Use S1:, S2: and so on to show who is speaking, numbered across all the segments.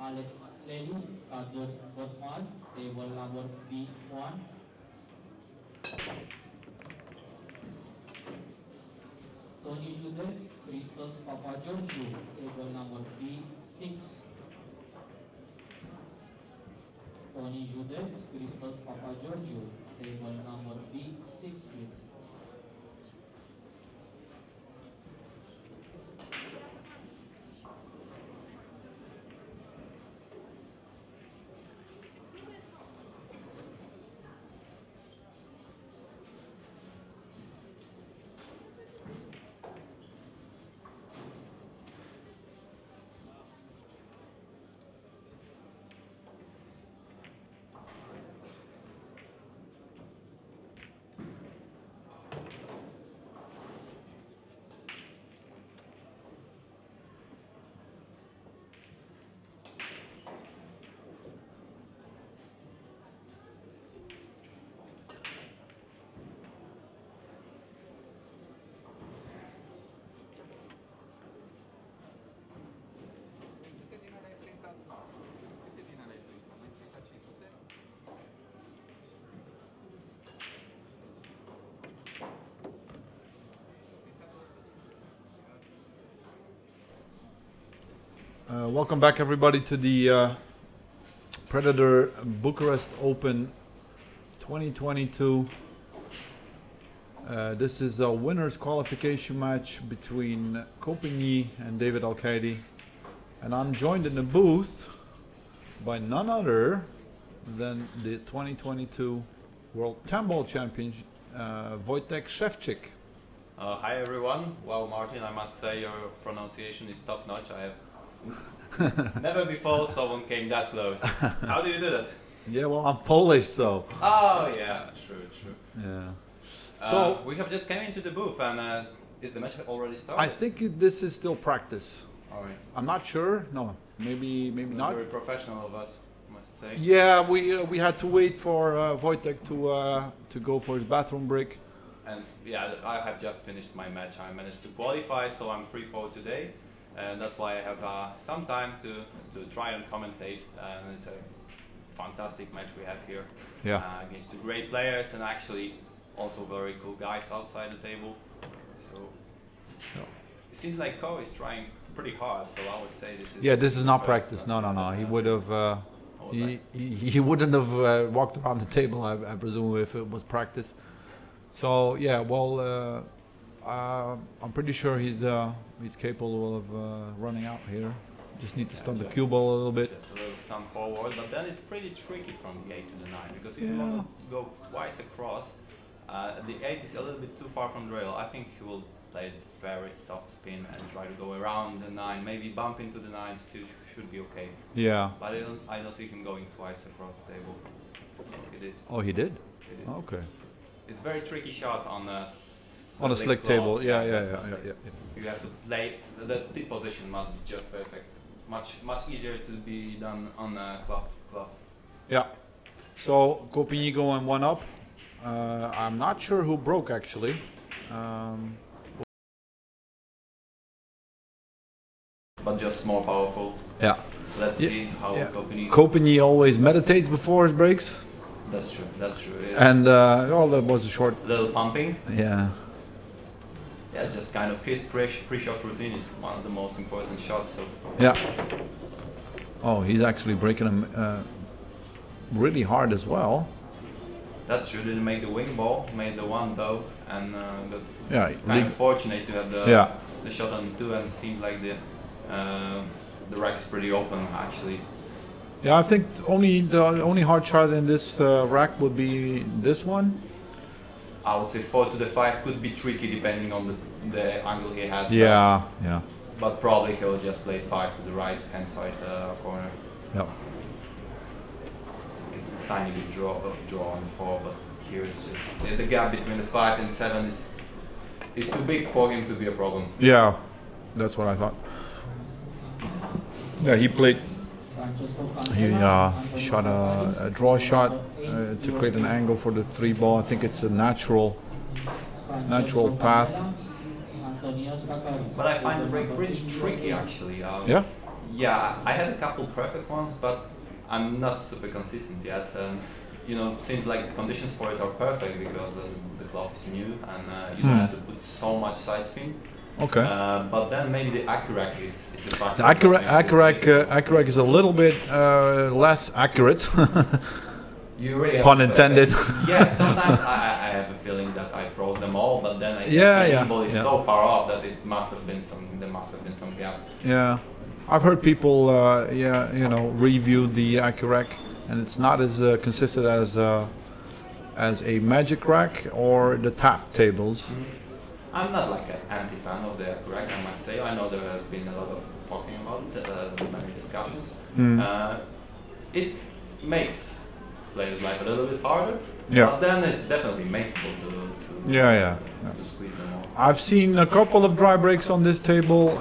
S1: Alex Lely, Carlos Bosmas, table number B1. Tony Judith, Christos Papageorgiou, table number B6. Tony Judith, Christos Papageorgiou, table number B6.
S2: Welcome back, everybody, to the Predator Bucharest Open 2022. This is a winner's qualification match between Kopigny and David Alcaide, and I'm joined in the booth by none other than the 2022 World Nineball Champion, Wojciech Szewczyk.
S3: Hi everyone. Well, Martin, I must say your pronunciation is top notch. I have never before someone came that close. How do you do that?
S2: Yeah, well, I'm Polish, so.
S3: Oh yeah, true.
S2: Yeah.
S3: So we have just came into the booth, and is the match already started?
S2: I think this is still practice.
S3: All right.
S2: I'm not sure. No, maybe not.
S3: Very professional of us, I must say.
S2: Yeah, we had to wait for Wojciech to go for his bathroom break.
S3: And yeah, I have just finished my match. I managed to qualify, so I'm free for today. And that's why I have some time to try and commentate. And it's a fantastic match we have here.
S2: Yeah.
S3: Against two great players and actually also very cool guys outside the table. So it seems like Ko is trying pretty hard. So I would say this is.
S2: Yeah, this is not practice. No. He would have. He wouldn't have walked around the table, I presume, if it was practice. So yeah, well. I'm pretty sure he's capable of running out here. Just need to stun the cue ball a little bit.
S3: Just a little stun forward, but then it's pretty tricky from the 8 to the 9, because if you want to go twice across, the 8 is a little bit too far from the rail. I think he will play very soft spin and try to go around the 9, maybe bump into the 9, still should be okay.
S2: Yeah.
S3: But I don't see him going twice across the table. He did.
S2: Oh, he did?
S3: He did.
S2: Okay.
S3: It's a very tricky shot on a
S2: slick table, yeah.
S3: You have to play, the tip position must be just perfect. Much easier to be done on a cloth.
S2: Yeah. So Kopigny going one up. I'm not sure who broke actually.
S3: But just more powerful.
S2: Yeah.
S3: Let's see how
S2: Kopigny always meditates before his breaks.
S3: That's true. Yes.
S2: And that was a short
S3: little pumping.
S2: Yeah.
S3: Yeah, it's just kind of his pre-shot routine is one of the most important shots. So.
S2: Yeah. Oh, he's actually breaking him really hard as well.
S3: That's true. Didn't make the wing ball, made the one though, and but
S2: kind
S3: of fortunate to have the shot on the 2, and it seemed like the rack is pretty open actually.
S2: Yeah, I think the only hard shot in this rack would be this one.
S3: I would say 4 to the 5 could be tricky depending on the angle he has.
S2: Yeah.
S3: But probably he'll just play 5 to the right hand side corner.
S2: Yeah.
S3: Tiny bit draw on the 4, but here it's just the gap between the 5 and 7 is too big for him to be a problem.
S2: Yeah, that's what I thought. Yeah, he played. He shot a draw shot to create an angle for the 3 ball. I think it's a natural path.
S3: But I find the break pretty tricky actually.
S2: Yeah.
S3: Yeah, I had a couple perfect ones, but I'm not super consistent yet. You know, seems like the conditions for it are perfect because the cloth is new and you don't have to put so much side spin.
S2: Okay.
S3: But then maybe the accurac is the factor.
S2: The accurac is a little bit less accurate.
S3: You really
S2: Pun intended.
S3: Yeah, sometimes I have a feeling that I froze them all, but then I see the ball is so far off that it must have been there must have been some gap.
S2: Yeah, I've heard people, review the accurac, and it's not as consistent as a magic rack or the tap tables.
S3: I'm not like an anti-fan of the accurac, I must say. I know there has been a lot of talking about it, many discussions. It makes players' life a little bit harder, but then it's definitely makeable to squeeze them all.
S2: I've seen a couple of dry breaks on this table,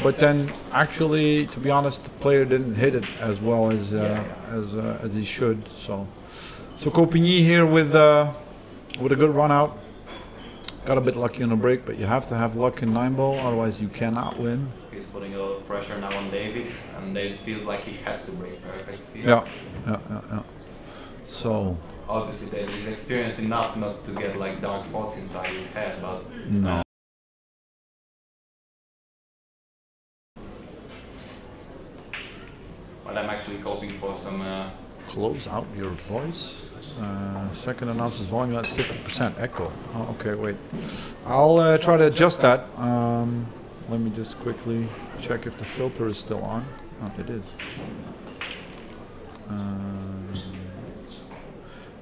S2: but then actually, to be honest, the player didn't hit it as well as he should. So Coupigny here with a good run out. Got a bit lucky on the break, but you have to have luck in 9-ball, otherwise you cannot win.
S3: He's putting a lot of pressure now on David, and David feels like he has to break perfect here.
S2: Yeah. So
S3: obviously David is experienced enough not to get like dark thoughts inside his head, but
S2: no.
S3: But I'm actually hoping for some.
S2: Close out your voice. Second announcer's volume at 50% echo. Oh, okay, wait. I'll try to adjust that. Let me just quickly check if the filter is still on. Oh, it is.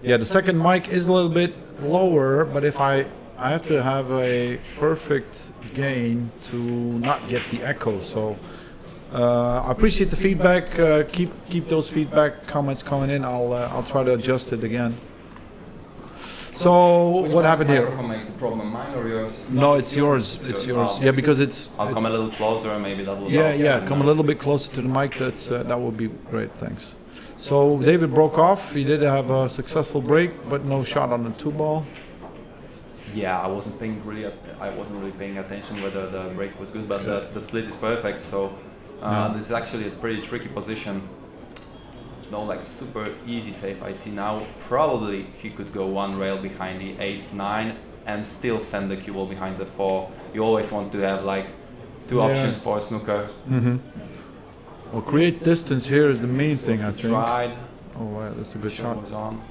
S2: Yeah, the second mic is a little bit lower, but if I have to have a perfect gain to not get the echo. So I appreciate the feedback. Keep those feedback comments coming in. I'll try to adjust it again. So what happened here?
S3: Makes the problem mine or yours?
S2: No, it's yours. It's yours. Yeah, because it's.
S3: I'll come a little closer, and maybe that will.
S2: Yeah. Come a little bit closer to the mic. That would be great. Thanks. So David broke off. He did have a successful break, but no shot on the 2-ball.
S3: Yeah, I wasn't really paying attention whether the break was good, but the split is perfect. So this is actually a pretty tricky position. No, like super easy save. I see now. Probably he could go one rail behind the 8-9 and still send the cue ball behind the 4. You always want to have like two options for a snooker.
S2: Well, create distance here is the main thing, I think.
S3: Tried.
S2: Oh, wow, that's a good shot.
S3: Was on.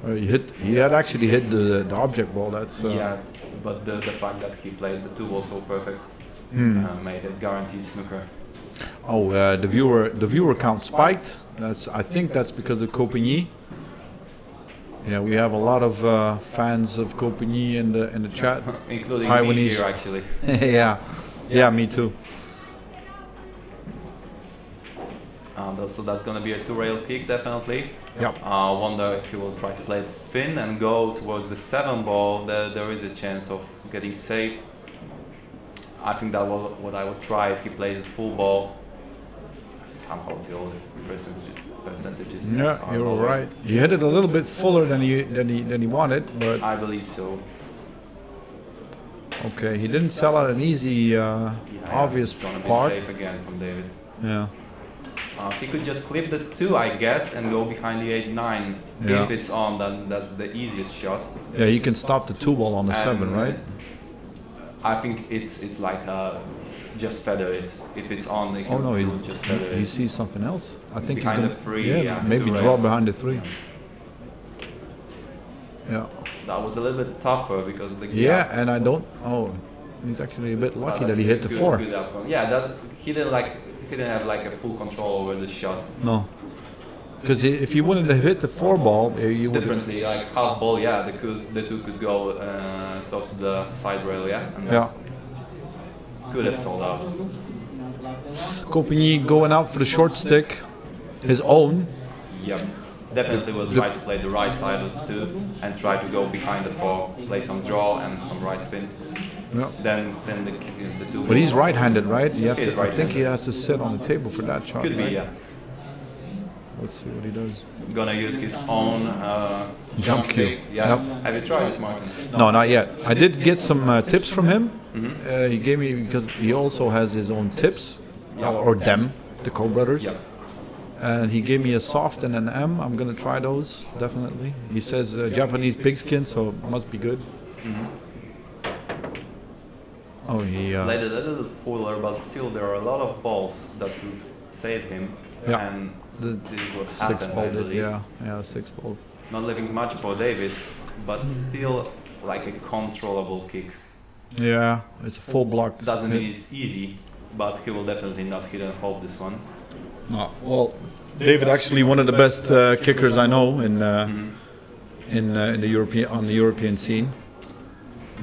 S2: He had actually hit the object ball. That's
S3: yeah, but the fact that he played the 2 ball so perfect made it guaranteed snooker.
S2: Oh, the viewer count spiked. I think that's because of Coupigny. Yeah, we have a lot of fans of Coupigny in the chat,
S3: including
S2: Taiwanese.
S3: me here actually.
S2: yeah, me too.
S3: So that's gonna be a 2-rail kick definitely.
S2: Yep.
S3: I wonder if he will try to play it thin and go towards the 7-ball. There is a chance of getting safe. I think that what I would try if he plays a full ball. I somehow feel the percentages.
S2: Yeah, you're right. He hit it a little bit fuller than he wanted, but
S3: I believe so.
S2: Okay, he didn't sell out an easy, obvious
S3: it's gonna
S2: part.
S3: Be safe again from David.
S2: Yeah.
S3: He could just clip the 2, I guess, and go behind the 8-9.
S2: Yeah.
S3: If it's on, then that's the easiest shot.
S2: Yeah, you can stop the 2-ball on the 7, right?
S3: I think it's like just feather it. If it's on, he would just feather it.
S2: He sees something else. I think
S3: behind
S2: he's
S3: the 3. Yeah,
S2: maybe draw behind the 3. Yeah.
S3: That was a little bit tougher because of the gap.
S2: Yeah, and I don't. Oh, he's actually a bit lucky that he hit the 4.
S3: Good yeah, that he didn't have like a full control over the shot.
S2: No. Because if you wouldn't have hit the 4-ball, you would.
S3: Differently, like half ball, yeah, the 2 could go close to the side rail, yeah. And
S2: yeah.
S3: Could have sold out.
S2: Coupigny going out for the short stick, his own.
S3: Yep. Definitely will try to play the right side of the 2 and try to go behind the 4, play some draw and some right spin.
S2: Yeah.
S3: Then send the 2.
S2: But he's right-handed, right? You have
S3: to,
S2: I think he has to sit on the table for that shot.
S3: Could be,
S2: right?
S3: yeah.
S2: Let's see what he does.
S3: Gonna use his own jump kick. Yeah. Yep. Have you tried it, Martin?
S2: No, not yet. I did get some tips from him. He gave me, because he also has his own tips, or them. the Cole brothers.
S3: Yeah.
S2: And he gave me a soft and an M. I'm gonna try those definitely. He says Japanese pigskin, so it must be good. Oh, he
S3: played it a little fuller, but still there are a lot of balls that could save him.
S2: Yeah.
S3: And this is what
S2: six
S3: happened, I
S2: ball did,
S3: believe.
S2: yeah, 6 ball.
S3: Not leaving much for David, but still like a controllable kick.
S2: Yeah, it's a full block.
S3: Doesn't
S2: hit.
S3: mean it's easy, but he will definitely not hit and hope this one.
S2: No, well, David actually one of the best kickers I know in the European scene.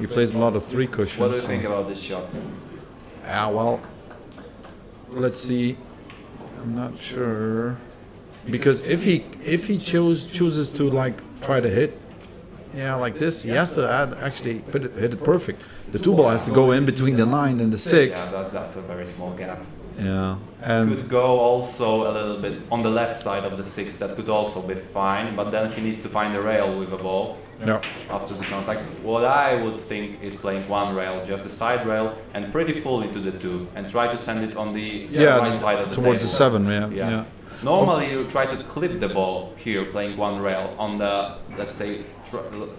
S2: He plays a lot of 3 cushions.
S3: What do you think about this shot?
S2: Yeah, well, let's see. I'm not sure because if he chooses to like try to hit, yeah, like this, he has to actually hit it perfect. The 2 ball has to go in between the 9 and the 6.
S3: Yeah, that's a very small gap.
S2: Yeah, and
S3: Could go also a little bit on the left side of the 6. That could also be fine, but then he needs to find the rail with a ball.
S2: yeah,
S3: After the contact. What I would think is playing 1 rail, just the side rail, and pretty full into the 2, and try to send it on the right side of the
S2: towards the
S3: table.
S2: 7. Yeah.
S3: Normally you try to clip the ball here, playing 1 rail on the, let's say,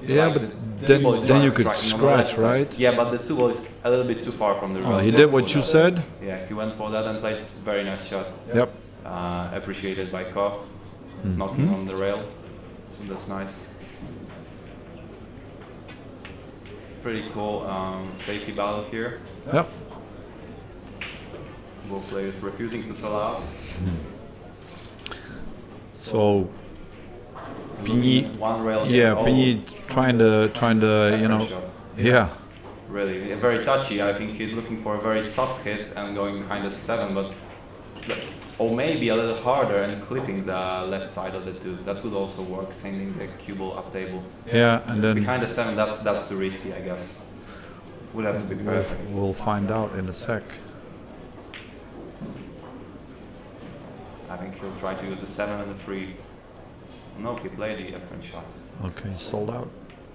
S2: Yeah,
S3: like
S2: but
S3: the
S2: then-
S3: ball is
S2: then you could
S3: striking on the left
S2: scratch,
S3: side.
S2: right?
S3: Yeah, but the 2 ball is a little bit too far from the rail.
S2: Oh, he did what you said.
S3: Yeah, he went for that and played very nice shot.
S2: Yep.
S3: Appreciated by Ko, knocking on the rail, so that's nice. Pretty cool safety battle here.
S2: Yep.
S3: Both players refusing to sell out.
S2: So Pini,
S3: 1 rail.
S2: yeah,
S3: oh,
S2: Pini trying to you know,
S3: effort shot.
S2: yeah.
S3: Really, very touchy. I think he's looking for a very soft hit and going behind the 7, but or maybe a little harder and clipping the left side of the 2. That could also work, sending the cue ball up table.
S2: Yeah, and then
S3: Behind the 7, that's too risky, I guess. Would have to be perfect.
S2: we'll find out in a sec.
S3: I think he'll try to use the 7 and the 3. No, he played the F1 shot.
S2: Okay, sold out,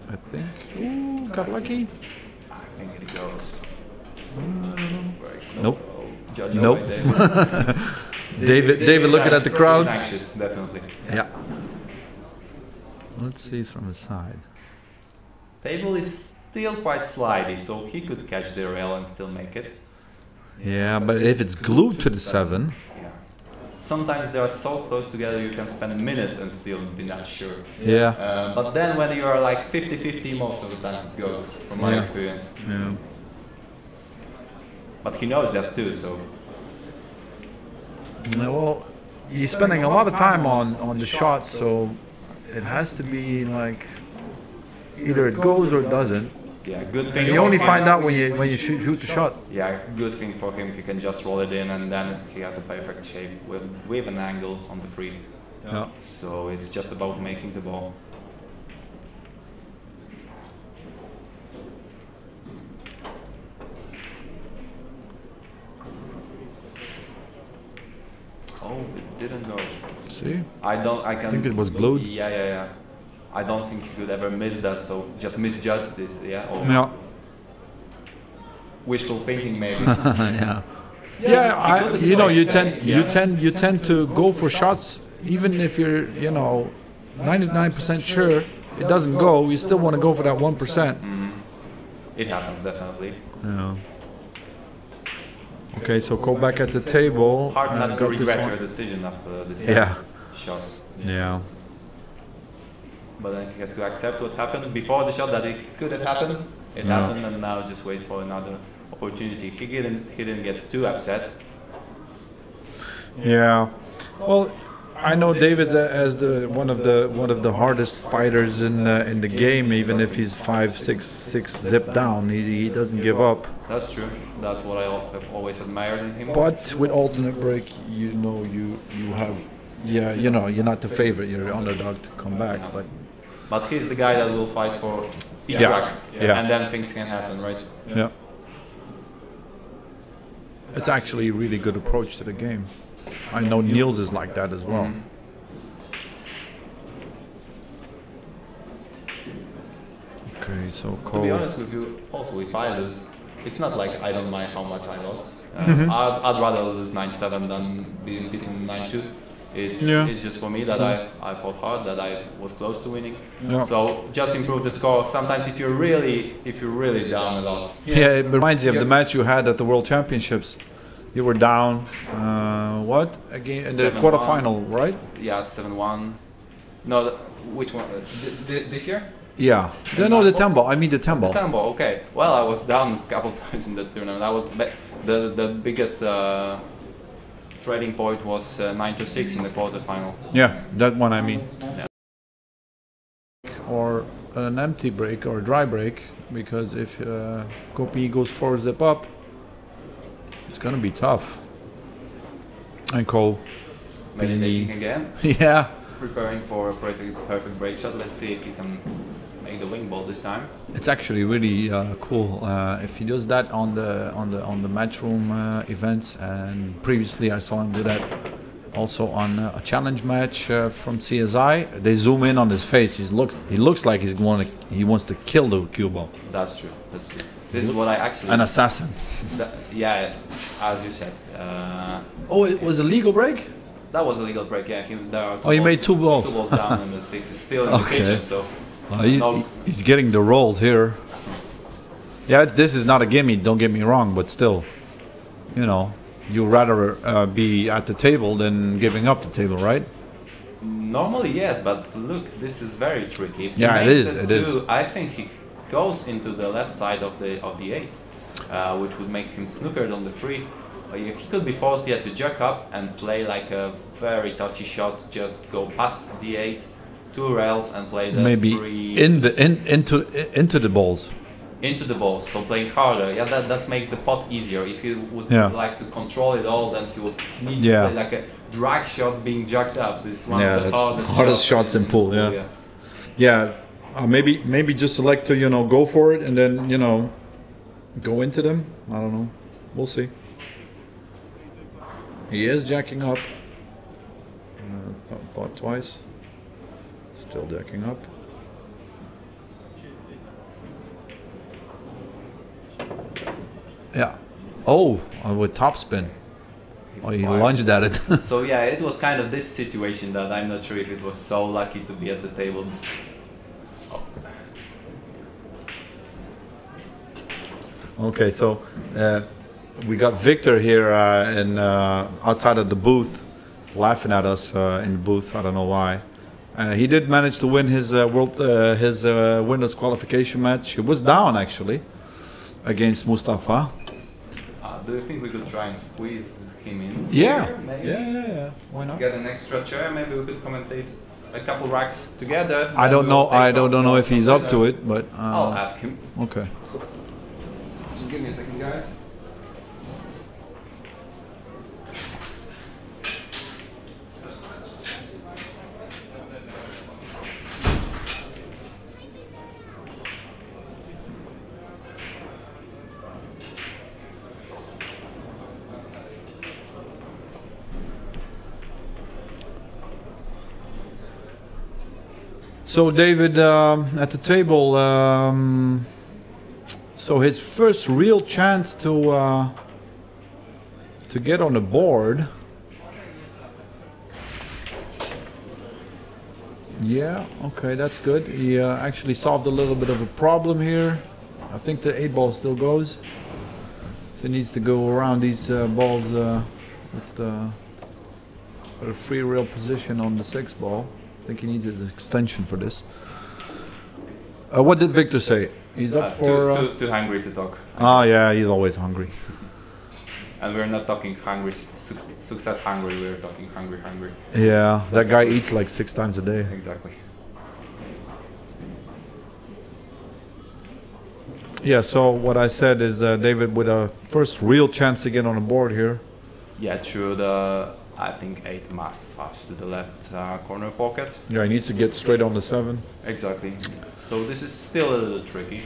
S2: I think. Ooh, got lucky.
S3: I think it goes. Very close.
S2: Nope.
S3: Oh, judge
S2: Nope.
S3: over David.
S2: David looking at the crowd.
S3: He's anxious, definitely.
S2: Yeah. Let's see from the side.
S3: Table is still quite slidey, so he could catch the rail and still make it.
S2: Yeah, but if it's glued to the 7,
S3: Yeah. Sometimes they are so close together you can spend minutes and still be not sure.
S2: yeah,
S3: But then when you are like 50-50, most of the times it goes, from my
S2: Yeah.
S3: experience.
S2: yeah.
S3: But he knows that too, so
S2: Well, he's spending a lot of time on the shot, so it has to be like either it goes or it doesn't.
S3: yeah, good thing.
S2: You
S3: for
S2: only
S3: him-
S2: find out when you shoot the shot.
S3: Yeah, good thing for him. He can just roll it in, and then he has a perfect shape with an angle on the 3.
S2: Yeah.
S3: So it's just about making the ball. Oh, it didn't go.
S2: See?
S3: I can
S2: think it was glued.
S3: Yeah. I don't think he could ever miss that, so just misjudged it, yeah? Or
S2: Yeah.
S3: wishful thinking maybe.
S2: yeah. Yeah,
S3: he
S2: you know,
S3: could
S2: you tend to go for shots even if you're, 99% sure it doesn't go. You still want to go for that 1%.
S3: It happens, definitely.
S2: Yeah. Okay, so go back at the table.
S3: Hard not to
S2: got this
S3: regret
S2: one.
S3: your decision after this
S2: Yeah.
S3: shot.
S2: Yeah.
S3: But then he has to accept what happened before the shot, that it could have happened. It
S2: Yeah.
S3: happened, and now just wait for another opportunity. He didn't get too upset.
S2: Yeah. Well, I know David's as one of the hardest fighters in the game. Even if he's 5'6" zip down, he doesn't give up.
S3: That's true. That's what I have always admired in him.
S2: But with alternate break, you have, you're not the favorite. You're the underdog to come back.
S3: Yeah.
S2: But
S3: But he's the guy that will fight for each
S2: Yeah.
S3: rack,
S2: Yeah.
S3: and then things can happen, right?
S2: yeah, it's actually a really good approach to the game. I know Niels is like that as well.
S3: Mhm.
S2: Okay, so
S3: To be
S2: Cole.
S3: honest with you, also if I lose, It's not like I don't mind how much I lost. I'd rather lose 9-7 than being beaten 9-2. It's just for me that I fought hard, that I was close to winning.
S2: Yeah.
S3: So just improve the score. Sometimes if you're really down a lot.
S2: Yeah, it reminds you of the match you had at the World Championships. You were down, what? Again in the quarterfinal, right?
S3: Yeah, 7-1. No, which one? This year?
S2: Yeah. No, the 10 ball. I mean the 10 ball.
S3: The 10 ball, okay. Well, I was down a couple times in the tournament. I was the biggest trading point was 9-6 in the quarterfinal.
S2: Yeah, that one I mean.
S3: Yeah.
S2: Or an empty break or a dry break, because if Kopi goes 4-zip up, it's gonna be tough. And Cole.
S3: Meditating again.
S2: Yeah.
S3: Preparing for a perfect break shot. Let's see if he can make the wing ball this time.
S2: It's actually really cool if he does that on the matchroom events, and previously I saw him do that also on a challenge match from CSI. They zoom in on his face. He looks like he wants to kill the cue ball.
S3: That's true. That's true. This is what I actually.
S2: An assassin.
S3: Yeah, as you said.
S2: Oh, it was a legal break.
S3: That was a legal break. Yeah.
S2: He made two balls.
S3: 2 balls down, and the 6 is still in the kitchen. So.
S2: He's getting the rolls here. Yeah, this is not a gimme, don't get me wrong, but still, you know, you'd rather be at the table than giving up the table, right?
S3: Normally, yes, but look, this is very tricky. If
S2: yeah, it is.
S3: I think he goes into the left side of the 8, which would make him snookered on the 3. He could be forced yet to jack up and play like a very touchy shot, just go past the 8. 2 rails and play the
S2: maybe
S3: 3
S2: into the balls.
S3: Into the balls, so playing harder. Yeah, that makes the pot easier. If he would like to control it all, then he would need to play like a drag shot being jacked up. This is one of the hardest shots
S2: in pool. Yeah. Maybe just select to go for it and then go into them. I don't know. We'll see. He is jacking up. Thought twice. Still jacking up. Yeah. Oh, with topspin. Oh, he lunged at it.
S3: So yeah, it was kind of this situation that I'm not sure if it was so lucky to be at the table.
S2: Okay, so we got Victor here outside of the booth, laughing at us in the booth. I don't know why. He did manage to win his winners qualification match. He was down actually against Mustafa.
S3: Do you think we could try and squeeze him in?
S2: Yeah.
S3: Here, maybe?
S2: Yeah. Why not?
S3: Get an extra chair. Maybe we could commentate a couple racks together.
S2: I don't know. I don't know if he's up to it, but
S3: I'll ask him.
S2: Okay.
S3: So, just give me a second, guys.
S2: So David, at the table, so his first real chance to get on the board. Yeah, okay, that's good. He actually solved a little bit of a problem here. I think the 8 ball still goes. So he needs to go around these balls with a free rail position on the 6 ball. I think he needs an extension for this. What did Victor say? He's up for...
S3: Too hungry to talk.
S2: Yeah, he's always hungry.
S3: And we're not talking hungry, success hungry, we're talking hungry.
S2: Yeah, that guy eats like 6 times a day.
S3: Exactly.
S2: Yeah, so what I said is that David with a first real chance to get on the board here.
S3: Yeah, true. I think 8 must pass to the left corner pocket.
S2: Yeah, he needs to get straight on the 7.
S3: Exactly. So this is still a little tricky.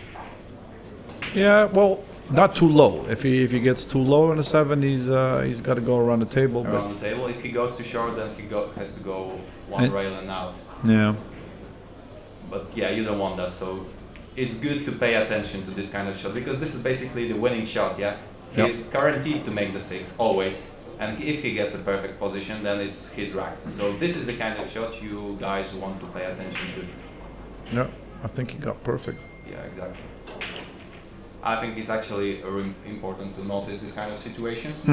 S2: Yeah, well, not too low. If he gets too low on the 7, he's got to go around the table.
S3: Around the table. If he goes too short, then he has to go one rail and out.
S2: Yeah.
S3: But yeah, you don't want that. So it's good to pay attention to this kind of shot because this is basically the winning shot. Yeah, he's guaranteed to make the 6 always, and if he gets a perfect position, then it's his rack. So this is the kind of shot you guys want to pay attention to.
S2: Yeah, I think he got perfect.
S3: Yeah, exactly. I think it's actually important to notice this kind of situations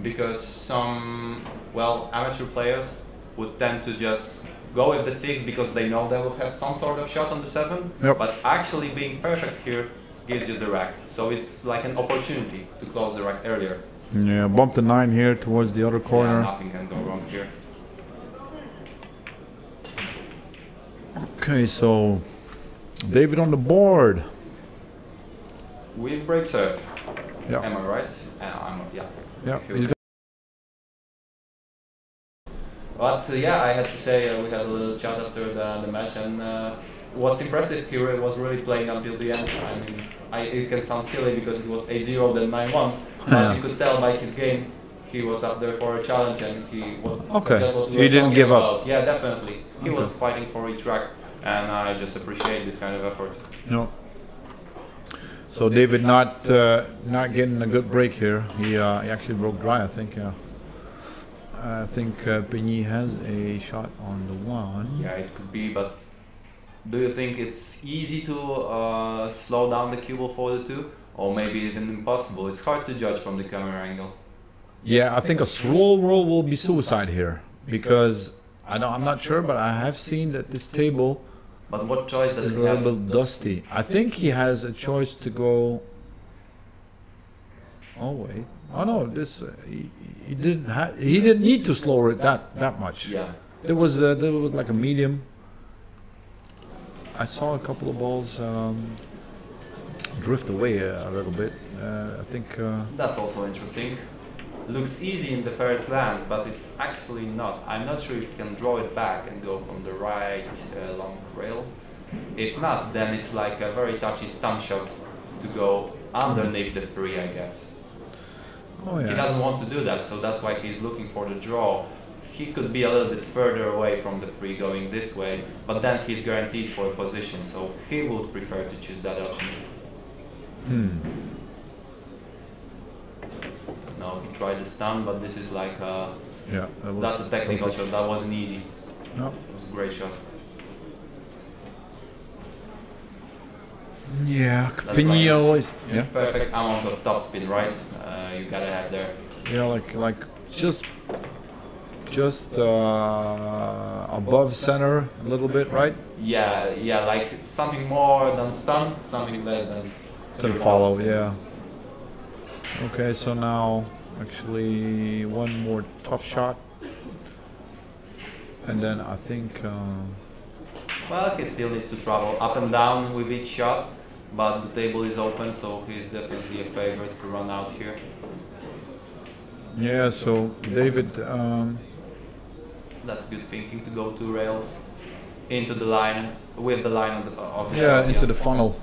S3: because some, well, amateur players would tend to just go with the 6 because they know they will have some sort of shot on the 7, but actually being perfect here gives you the rack. So it's like an opportunity to close the rack earlier.
S2: Yeah, bump the 9 here towards the other corner.
S3: Yeah, nothing can go wrong here.
S2: Okay, so David on the board.
S3: With break serve.
S2: Yeah.
S3: Am I right? Yeah.
S2: Yeah.
S3: But yeah, I had to say we had a little chat after the match, and what's impressive here was really playing until the end. I mean, it can sound silly because it was 8-0 then 9-1, but you could tell by his game he was up there for a challenge, and he was just what we
S2: he didn't give up.
S3: Yeah, definitely. He was fighting for each rack, and I just appreciate this kind of effort.
S2: No. So David not getting a good break here. He actually broke dry, I think. Yeah. I think Pigny has a shot on the 1.
S3: Yeah, it could be, but do you think it's easy to slow down the cue ball for the 2, or maybe even impossible? It's hard to judge from the camera angle.
S2: Yeah, I think a slow roll will be suicide here because I'm not sure, but I have seen that this table.
S3: But what choice does
S2: is
S3: he
S2: a
S3: have?
S2: little bit dusty. I think he has a choice to go. Oh wait. Oh no, this he didn't need to slow it that much.
S3: Yeah.
S2: There was like a medium. I saw a couple of balls drift away a little bit. I think.
S3: That's also interesting. Looks easy in the first glance, but it's actually not. I'm not sure if you can draw it back and go from the right long rail. If not, then it's like a very touchy stun shot to go underneath the 3, I guess.
S2: Oh, yeah.
S3: He doesn't want to do that, so that's why he's looking for the draw. He could be a little bit further away from the 3 going this way, but then he's guaranteed for a position, so he would prefer to choose that option. No, he tried the stun, but this is like a...
S2: Yeah,
S3: that's a technical shot, that wasn't easy.
S2: No.
S3: It was a great shot.
S2: Yeah, Pigny always... Yeah.
S3: Perfect amount of topspin, right? You gotta have there.
S2: Yeah, like just above center a little bit, right?
S3: Yeah, like something more than stun, something less than...
S2: To follow, yeah. Okay, so now actually one more tough shot, and then I think.
S3: Well, he still needs to travel up and down with each shot, but the table is open, so he's definitely a favorite to run out here.
S2: Yeah, so David.
S3: That's good thinking to go 2 rails into the line with the line of the shot.
S2: Yeah, into the funnel.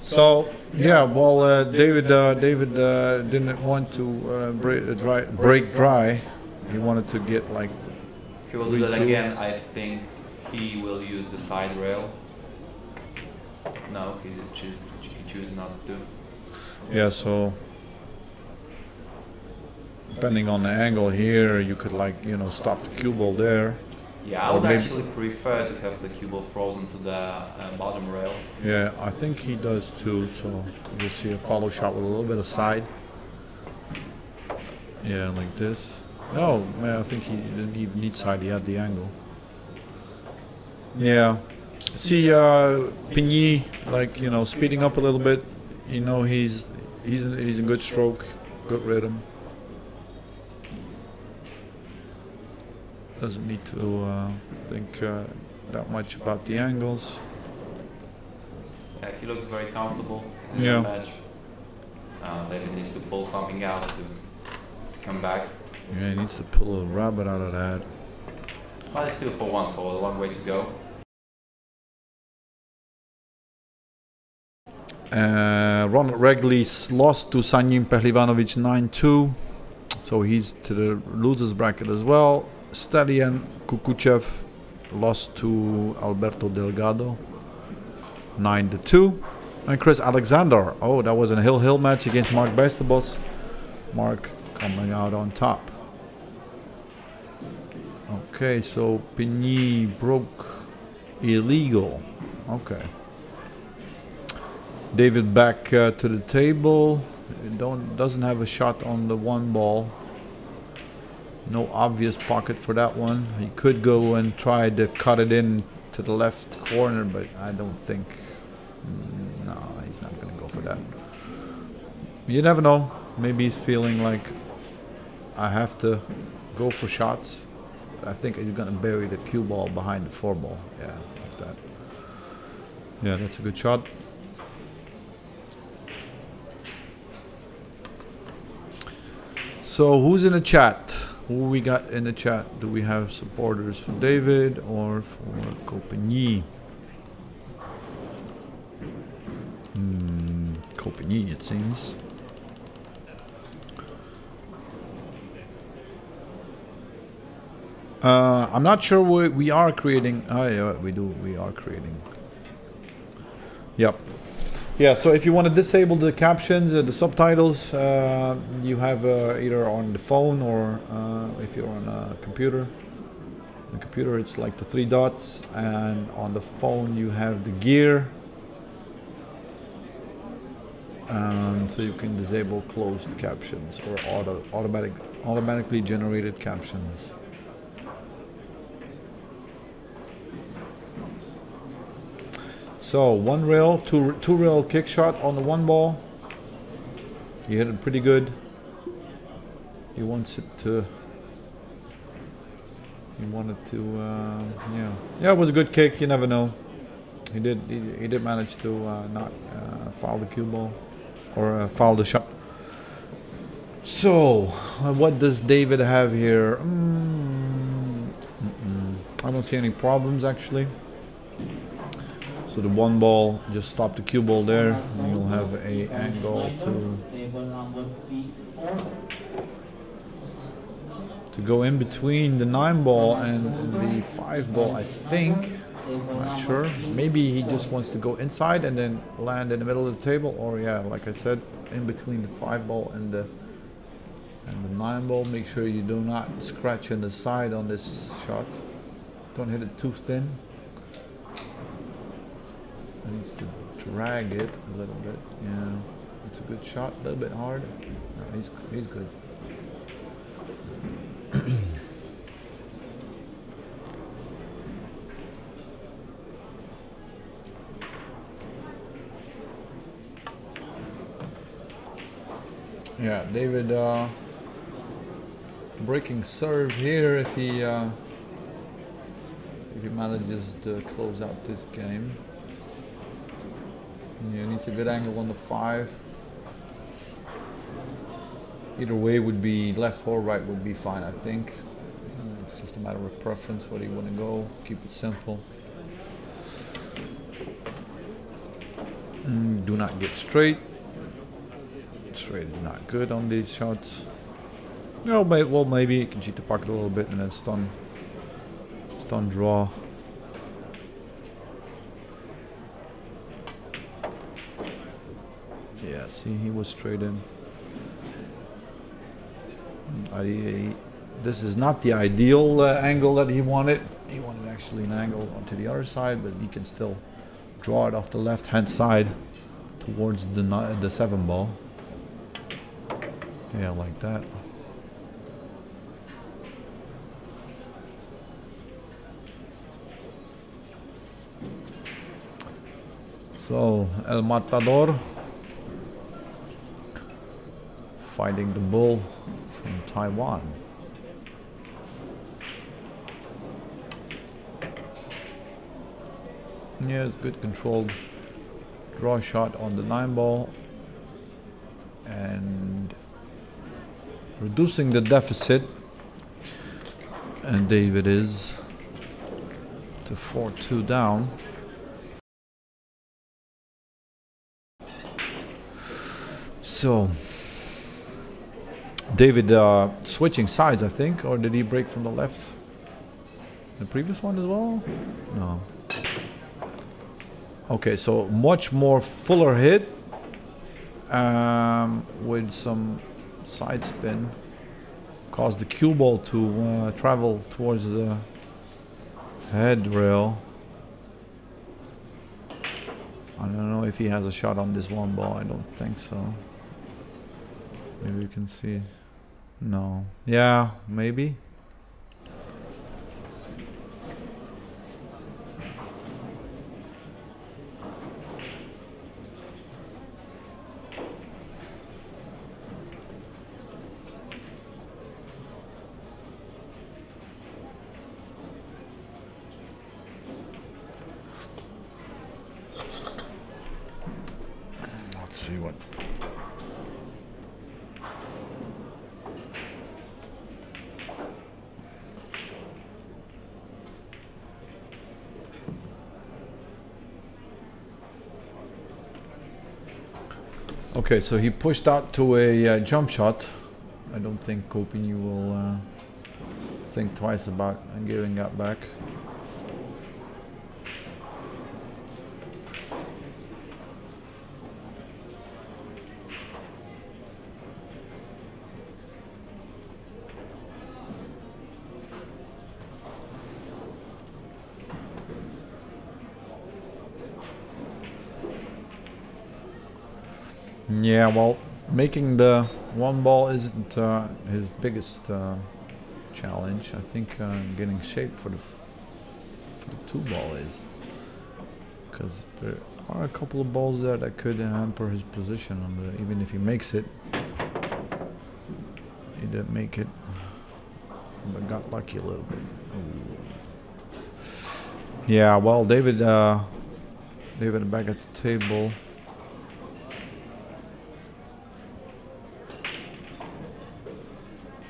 S2: So yeah, well, David didn't want to break dry. He wanted to get like.
S3: He will do that again. I think he will use the side rail. No, he did choose not to.
S2: Yeah, so depending on the angle here, you could stop the cue ball there.
S3: Yeah, I would actually prefer to have the cue ball frozen to the bottom rail.
S2: Yeah, I think he does too, so you'll see a follow shot with a little bit of side. Yeah, like this. No, man, I think he didn't even need side, he had the angle. Yeah. See Pigny, speeding up a little bit. He's a good stroke, good rhythm. Doesn't need to think that much about the angles.
S3: Yeah, he looks very comfortable in the match. David needs to pull something out to come back.
S2: Yeah, he needs to pull a rabbit out of that.
S3: Well, it's still for 1, so a long way to go.
S2: Ronald Regley's lost to Sanjin Pehlivanovic 9-2, so he's to the losers bracket as well. Stelian Kukuchev lost to Alberto Delgado 9-2. And Chris Alexander. Oh, that was a hill match against Mark Bestabos. Mark coming out on top. Okay, so Pigny broke illegal. Okay. David back to the table. Doesn't have a shot on the one ball. No obvious pocket for that one. He could go and try to cut it in to the left corner, but I don't think. No, he's not going to go for that. You never know. Maybe he's feeling like I have to go for shots. I think he's going to bury the cue ball behind the 4 ball. Yeah, like that. Yeah, that's a good shot. So who's in the chat? Who we got in the chat? Do we have supporters for David or for Copigny? Copigny, it seems. I'm not sure we are creating. Oh yeah, we do. We are creating. Yep. Yeah. So if you want to disable the captions, the subtitles, you have either on the phone or if you're on a computer. On the computer, it's like the 3 dots, and on the phone you have the gear. So you can disable closed captions or automatically generated captions. So 1 rail, two rail kick shot on the 1 ball. He hit it pretty good. He wants it to. He wanted to. Yeah, it was a good kick. You never know. He did manage to not foul the cue ball or foul the shot. So what does David have here? I don't see any problems actually. So the 1 ball, just stop the cue ball there, and you'll have a angle to go in between the 9 ball and the 5 ball, I think. I'm not sure. Maybe he just wants to go inside and then land in the middle of the table, or yeah, like I said, in between the 5 ball and the 9 ball. Make sure you do not scratch on the side on this shot. Don't hit it too thin. Needs to drag it a little bit. Yeah, it's a good shot. A little bit hard. No, he's good. Yeah, David breaking serve here if he manages to close out this game. Yeah, needs a good angle on the 5. Either way would be left or right would be fine, I think. It's just a matter of preference, where you want to go. Keep it simple. Do not get straight. Straight is not good on these shots. No, well, maybe you can cheat the pocket a little bit and then stun draw. Yeah, see, he was straight in. This is not the ideal angle that he wanted. He wanted actually an angle onto the other side, but he can still draw it off the left-hand side towards the 7 ball. Yeah, like that. So, El Matador fighting the bull from Taiwan. Yeah, it's good controlled draw shot on the 9 ball and reducing the deficit, and David is to 4-2 down. So David switching sides, I think, or did he break from the left? The previous one as well? No. Okay, so much more fuller hit with some side spin. Caused the cue ball to travel towards the head rail. I don't know if he has a shot on this one ball. I don't think so. Maybe you can see. No. Yeah, maybe. Let's see what. Okay, so he pushed out to a jump shot. I don't think Kopini will think twice about giving that back. Yeah, well, making the one ball isn't his biggest challenge. I think getting shape for the two ball is, because there are a couple of balls there that could hamper his position on the. Even if he makes it, he didn't make it, but got lucky a little bit. Ooh. Yeah, well, David back at the table.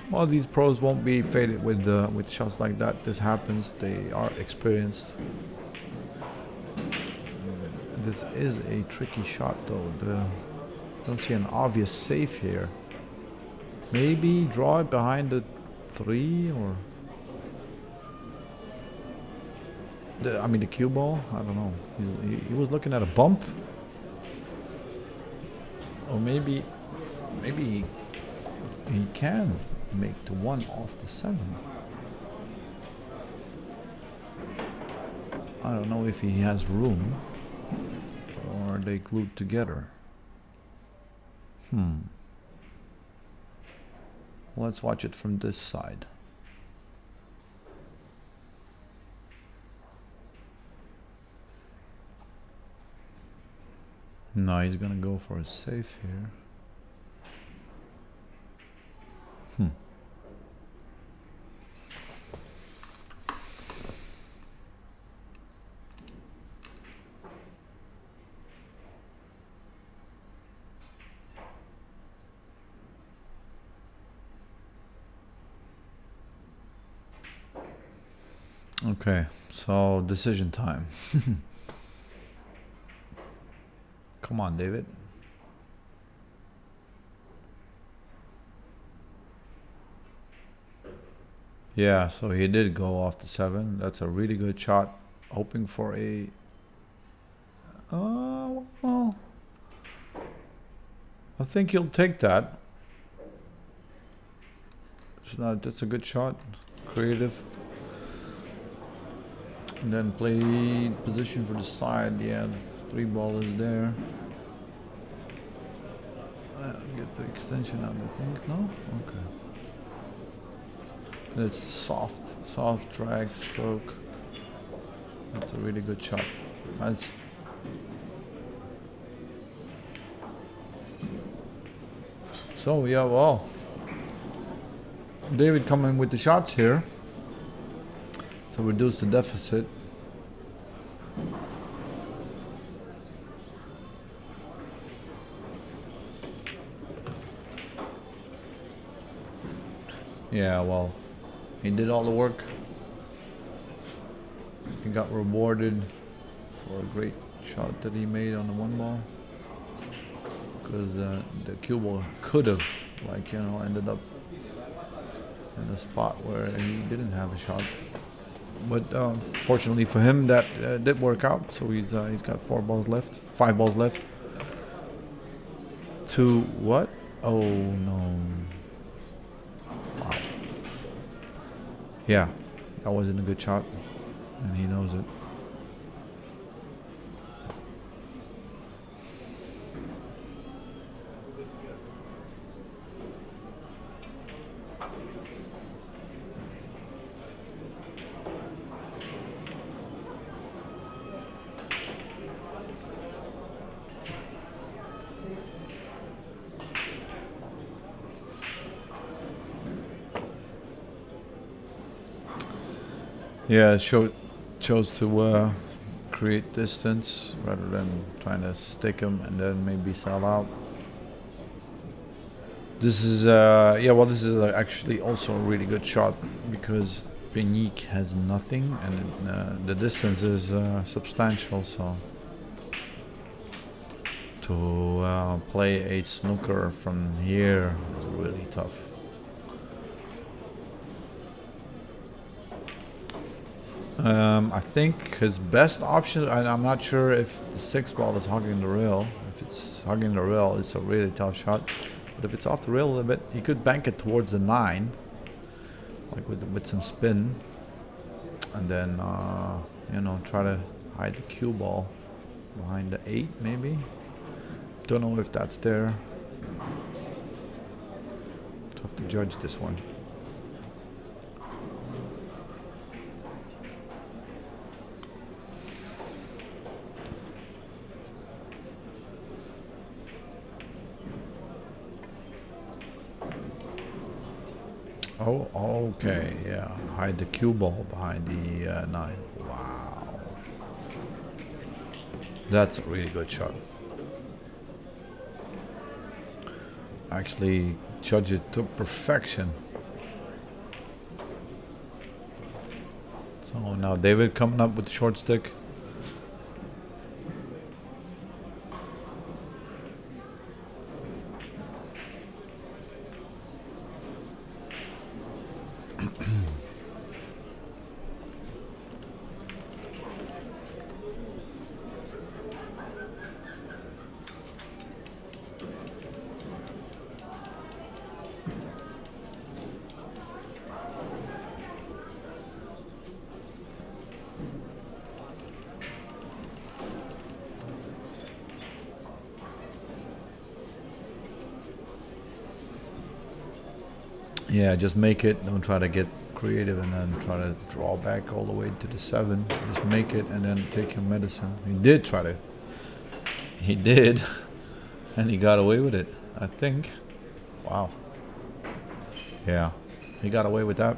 S2: Well, these pros won't be faded with shots like that. This happens. They are experienced. This is a tricky shot, though. Don't see an obvious safe here. Maybe draw it behind the 3 or I mean the cue ball. I don't know. He was looking at a bump, or maybe he can make the 1 off the 7. I don't know if he has room or are they glued together. Let's watch it from this side. No, he's gonna go for a safe here. Okay, so decision time. Come on, David. Yeah, so he did go off the 7. That's a really good shot. Hoping for a... well, I think he'll take that. It's not, that's a good shot. Creative. And then play position for the side. Yeah, the 3 ball is there. Get the extension out, I think. No? Okay. It's soft drag stroke. That's a really good shot. That's so yeah, well, David coming with the shots here to reduce the deficit. Yeah, well, he did all the work. He got rewarded for a great shot that he made on the 1 ball. Because the cue ball could have, like, you know, ended up in a spot where he didn't have a shot. but fortunately for him, that did work out. So he's got 5 balls left. To what? Oh no! Wow. Yeah, that wasn't a good shot, and he knows it. Yeah, chose to create distance rather than trying to stick him and then maybe sell out. This is yeah, well, this is actually also a really good shot because Benik has nothing, and the distance is substantial. So to play a snooker from here is really tough. I think his best option, and I'm not sure if the 6 ball is hugging the rail. If it's hugging the rail, it's a really tough shot. But if it's off the rail a little bit, he could bank it towards the 9, like with some spin, and then you know, try to hide the cue ball behind the 8 maybe. Don't know if that's there. Tough to judge this one. Oh, okay, yeah. Hide the cue ball behind the 9. Wow. That's a really good shot. Actually, judge it to perfection. So now David coming up with the short stick. Yeah, just make it. Don't try to get creative and then try to draw back all the way to the 7. Just make it and then take your medicine. He did try to. He did. And he got away with it, I think. Wow. Yeah, he got away with that.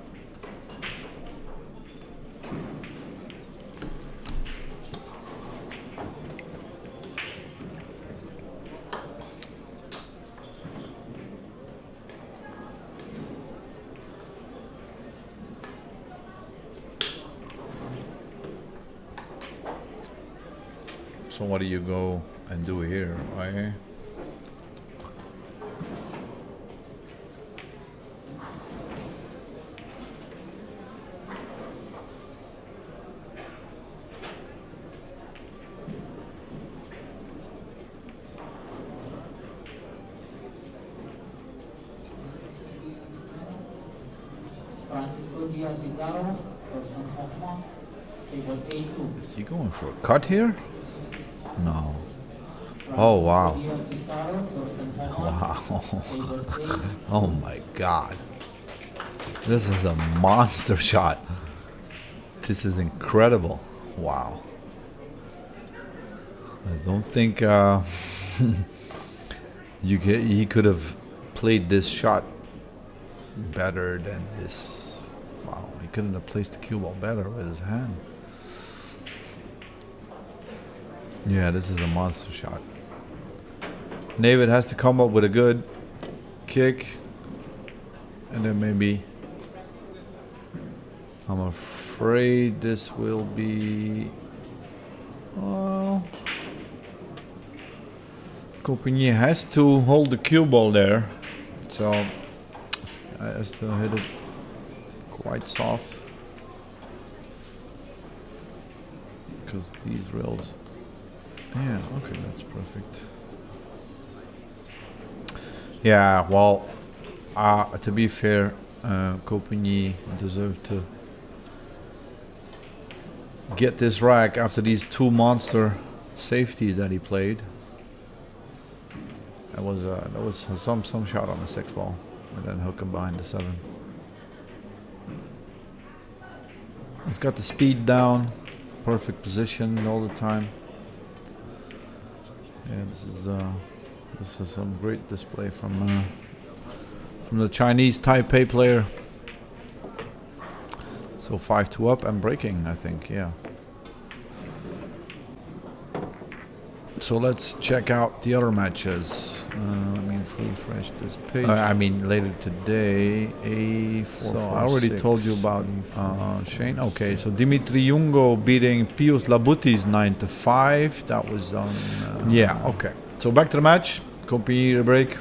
S2: So what do you go and do here, right? Is he going for a cut here? No. Oh, wow. Wow. Oh my god. This is a monster shot. This is incredible. Wow. I don't think he could have played this shot better than this. Wow, he couldn't have placed the cue ball better with his hand. Yeah, this is a monster shot. David has to come up with a good kick, and then maybe, I'm afraid this will be, Compagnie has to hold the cue ball there, so I has to hit it quite soft. because these rails. Yeah, okay, that's perfect. Yeah, well, to be fair, Coupigny deserved to get this rack after these two monster safeties that he played. That was some shot on the 6 ball, and then hook him behind the 7. It's got the speed down, perfect position all the time. Yeah, this is some great display from the Chinese Taipei player. So 5-2 up and breaking, I think, yeah. So let's check out the other matches. Let me refresh this page. I mean later today, A4. So I already told you about Shane. Okay, so Dimitri Jungo beating Pius Labutis 9-5. That was on. Yeah. Okay. So back to the match. Coupigny break.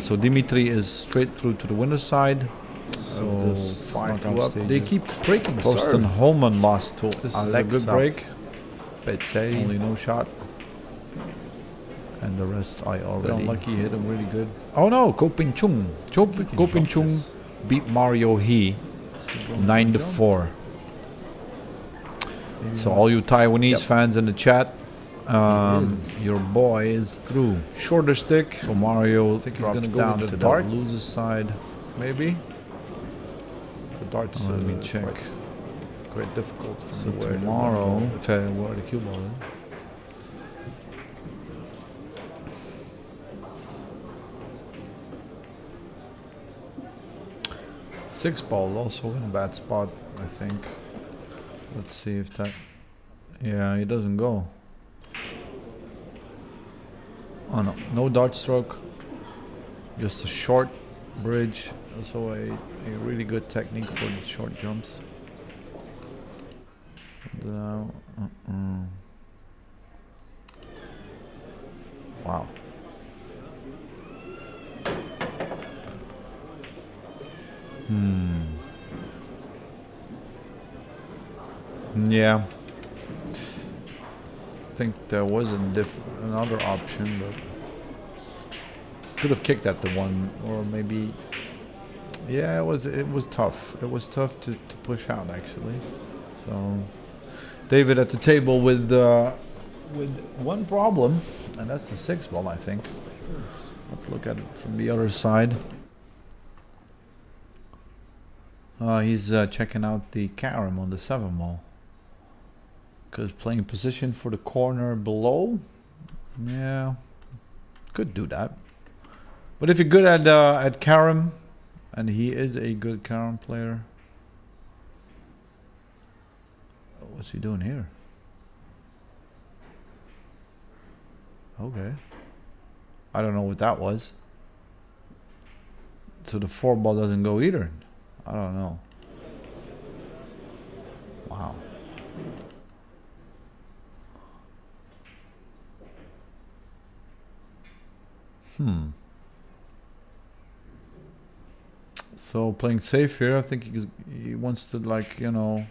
S2: So Dimitri is straight through to the winner's side. So 5-2 up. They keep breaking. Torsten Holman lost to Alexa. Is a good break. Betsay. Only no shot. And the rest I already. Unlucky, hit him really good. Oh no, Kopin Chung. Kopin Chung beat Mario He 9-4. So all you Taiwanese fans in the chat, your boy is through. Shorter stick. So Mario drops down to the loser's side, maybe. The darts. Let me check. Quite difficult. So tomorrow, where the cue ball is. 6 ball also in a bad spot, I think. Let's see if that. Yeah, he doesn't go. Oh no, no dart stroke. Just a short bridge. Also a really good technique for the short jumps. Wow. Yeah. I think there was another option, but could have kicked at the one, or maybe. Yeah, it was tough. It was tough to push out actually. So David at the table with one problem, and that's the 6 ball, I think. Let's look at it from the other side. He's checking out the carom on the 7 ball. Because playing position for the corner below, yeah, could do that. But if you're good at carom, and he is a good carom player, what's he doing here? Okay, I don't know what that was. So the 4 ball doesn't go either. I don't know. Wow. So playing safe here, I think he wants to, like, you know,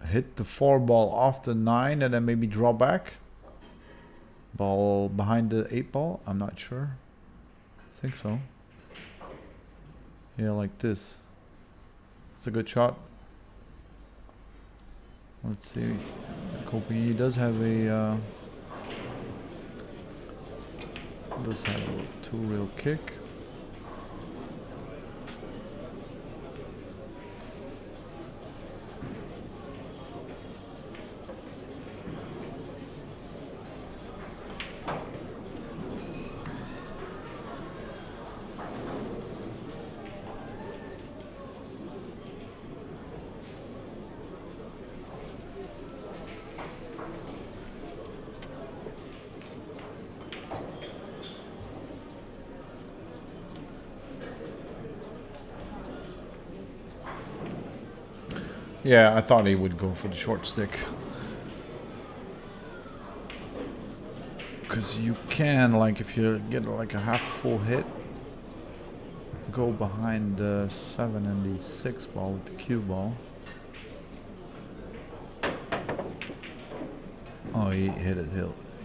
S2: hit the 4 ball off the 9 and then maybe draw back. Ball behind the 8 ball. I'm not sure. I think so. Yeah, like this. It's a good shot. Let's see. Coupigny does have a 2-reel kick. Yeah, I thought he would go for the short stick. Because you can, like, if you get like a half full hit, go behind the 7 and the 6 ball with the cue ball. Oh, he hit it.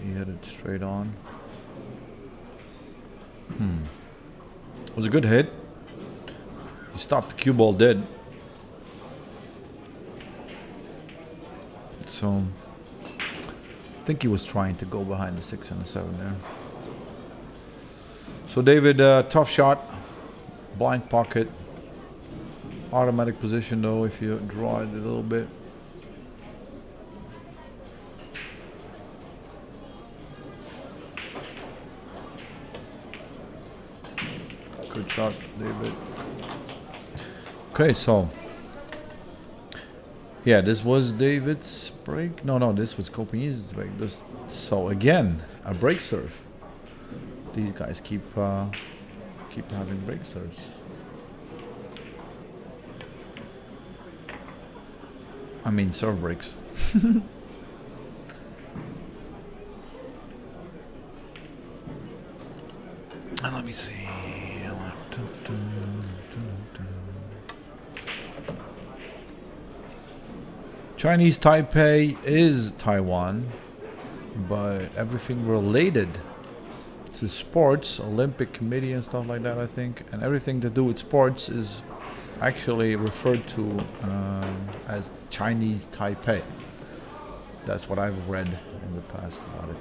S2: He hit it straight on. It was a good hit. He stopped the cue ball dead. So I think he was trying to go behind the 6 and the 7 there. So David, tough shot, blind pocket, automatic position though if you draw it a little bit. Good shot, David. Okay, so yeah, this was David's break. No, this was Copenhagen's break. So again, a break serve. These guys keep having break serves. I mean serve breaks. And let me see. Chinese Taipei is Taiwan, but everything related to sports, Olympic Committee and stuff like that, I think, and everything to do with sports is actually referred to as Chinese Taipei. That's what I've read in the past about it.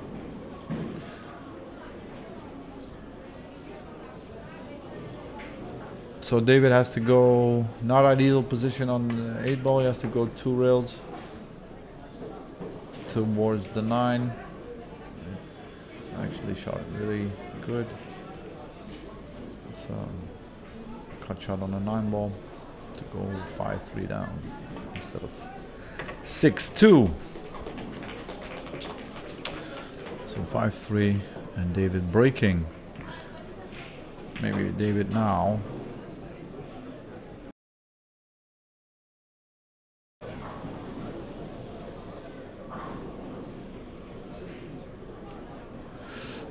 S2: So David has to go, not ideal position on the 8 ball, he has to go 2 rails towards the 9. Actually shot really good. It's a cut shot on the 9 ball to go 5-3 down instead of 6-2. So 5-3 and David breaking. Maybe David now.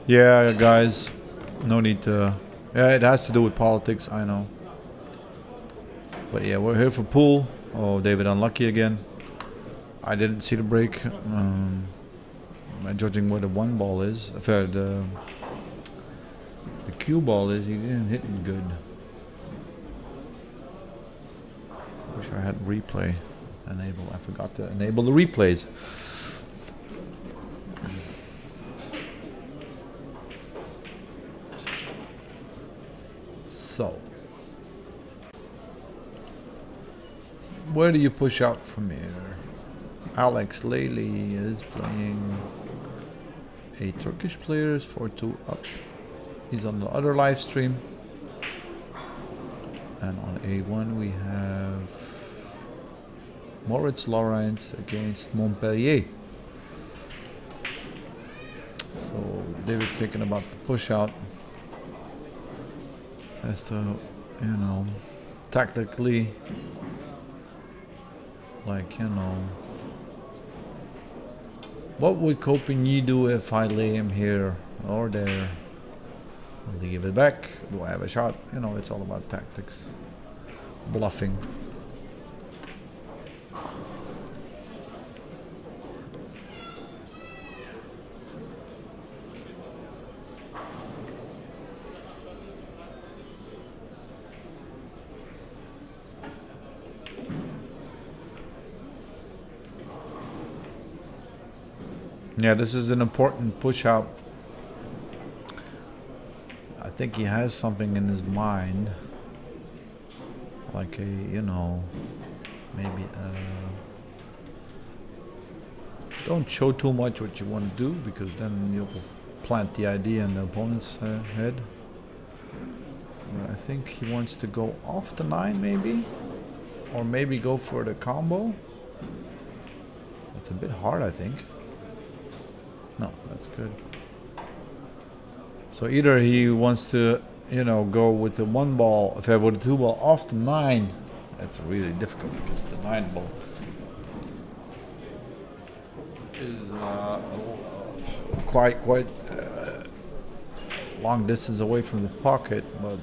S2: Yeah, guys, no need to. Yeah, it has to do with politics, I know. But yeah, we're here for pool. Oh, David unlucky again. I didn't see the break. Judging where the 1 ball is, the cue ball is, he didn't hit it good. Wish I had replay enable. I forgot to enable the replays. So, where do you push out from here? Alex Lely is playing a Turkish player, is 4-2 up. He's on the other live stream. And on A1 we have Moritz Lawrence against Montpellier. So David thinking about the push out. Has to, you know, tactically, like, you know, what would Copenhagen do if I lay him here or there? Will he give it back? Do I have a shot? You know, it's all about tactics, bluffing. Yeah, this is an important push out. I think he has something in his mind, like a, you know, maybe don't show too much what you want to do, because then you'll plant the idea in the opponent's head. But I think he wants to go off the 9 maybe, or maybe go for the combo. It's a bit hard, I think. No, that's good. So either he wants to, you know, go with the 1 ball, if I with the 2 ball off the 9, that's really difficult because the 9 ball is quite long distance away from the pocket, but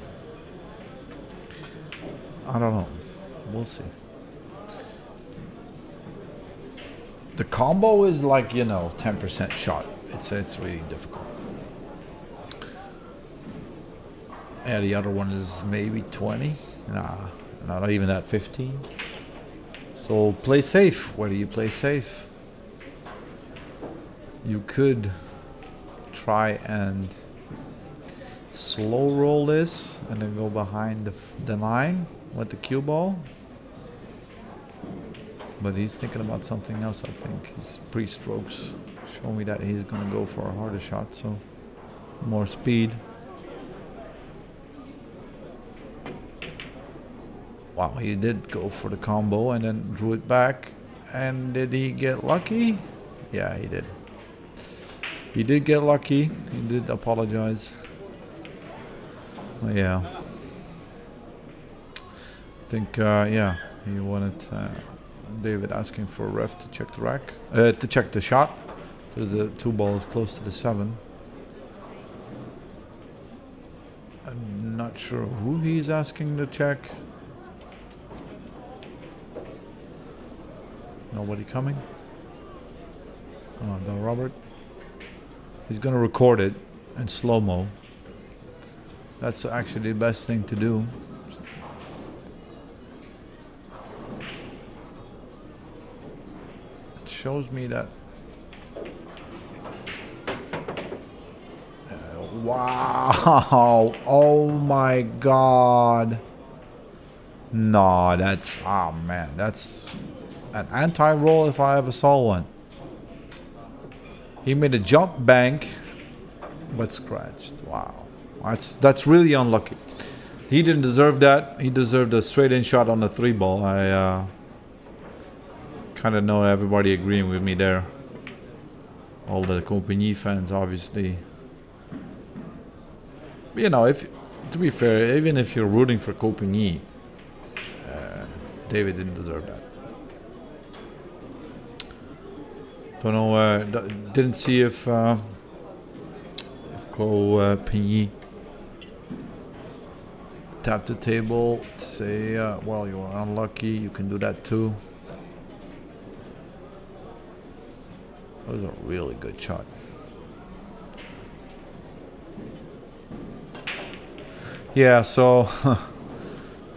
S2: I don't know. We'll see. The combo is like, you know, 10% shot. It's really difficult. Yeah, the other one is maybe 20. Nah, not even that, 15. So play safe. Where do you play safe? You could try and slow roll this and then go behind the 9 with the cue ball. But he's thinking about something else, I think. His pre-strokes show me that he's going to go for a harder shot, so more speed. Wow, he did go for the combo and then drew it back. And did he get lucky? Yeah, he did. He did get lucky. He did apologize. Well, yeah. I think, yeah, he wanted David asking for a ref to check the rack, to check the shot, because the 2 ball is close to the 7. I'm not sure who he's asking to check. Nobody coming? Oh, no, Robert. He's gonna record it in slow-mo. That's actually the best thing to do. It shows me that. Wow! Oh my God! No, that's, oh man, that's an anti-roll if I ever saw one. He made a jump bank, but scratched. Wow, that's really unlucky. He didn't deserve that. He deserved a straight-in shot on the 3 ball. I kind of know everybody agreeing with me there. All the Compagnie fans, obviously. You know, if to be fair, even if you're rooting for Compagnie, David didn't deserve that. Don't know. Didn't see if Compagnie tapped the table. Say, well, you were unlucky. You can do that too. That was a really good shot. Yeah, so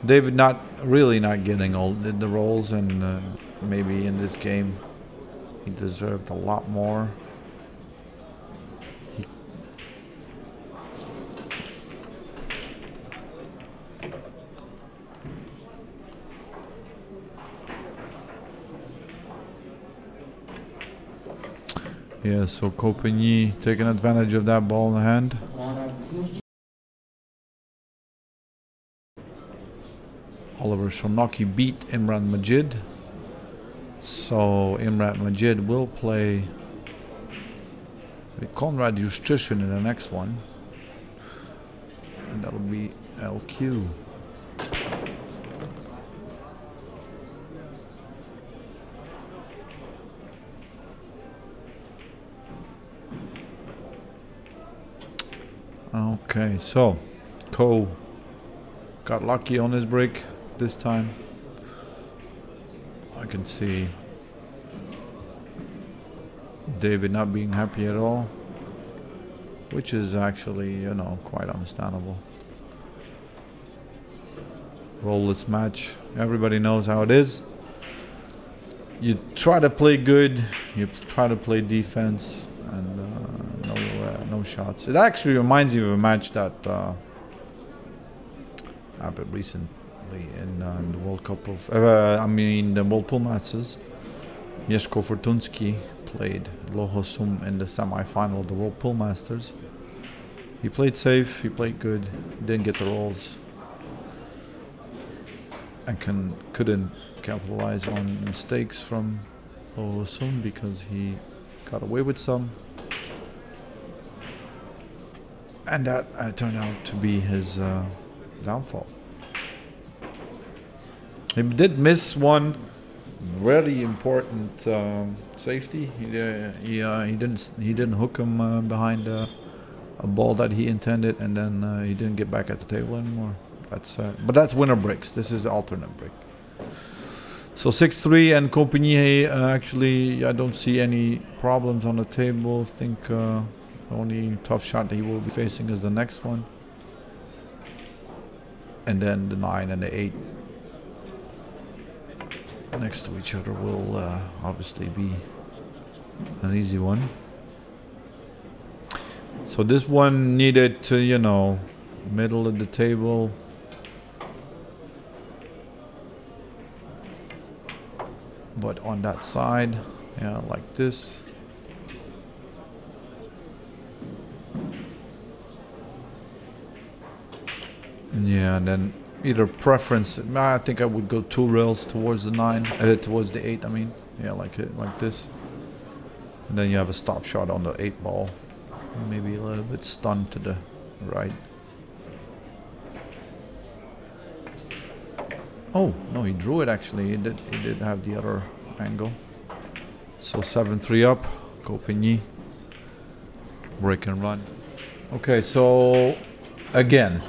S2: David not getting all the rolls, and maybe in this game he deserved a lot more. Yeah, so Compagnie taking advantage of that ball in the hand. Oliver Szewczyk beat Imran Majid. So Imran Majid will play with Konrad Juszczyk in the next one. And that'll be LQ. Okay, so Ko got lucky on his break this time. I can see David not being happy at all, which is actually, you know, quite understandable. Rollless match. Everybody knows how it is. You try to play good, you try to play defense, and no shots. It actually reminds you of a match that happened recently in the World Cup of, the World Pool Masters. Mieszko Fortunski played Lohosum in the semi-final of the World Pool Masters. He played safe, he played good, didn't get the rolls, and couldn't capitalize on mistakes from Lohosum because he got away with some. And that turned out to be his downfall. He did miss one really important safety. He didn't hook him behind a ball that he intended, and then he didn't get back at the table anymore. But that's winner breaks. This is the alternate break. So 6-3 and Compagnie, actually I don't see any problems on the table. I think the only tough shot that he will be facing is the next one. And then the 9 and the 8 next to each other will obviously be an easy one. So this one needed to, you know, middle of the table. But on that side, yeah, like this. Yeah, and then either preference. I think I would go 2 rails towards the 9, towards the 8. I mean, yeah, like this. And then you have a stop shot on the 8 ball. Maybe a little bit stunned to the right. Oh no, he drew it actually. He did have the other angle. So 7-3 up, Compagnie. Break and run. Okay, so again,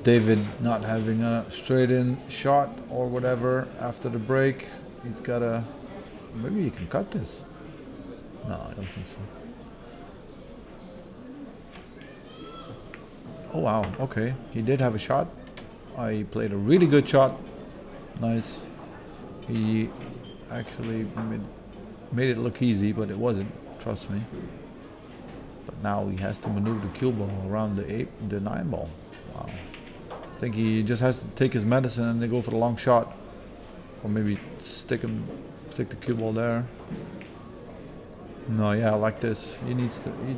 S2: David not having a straight in shot or whatever after the break. He's got a. Maybe he can cut this. No, I don't think so. Oh wow, okay. He did have a shot. He played a really good shot. Nice. He actually made it look easy, but it wasn't. Trust me. But now he has to maneuver the cue ball around the 9 ball. Wow. I think he just has to take his medicine and then go for the long shot, or maybe stick the cue ball there. No, yeah, like this. He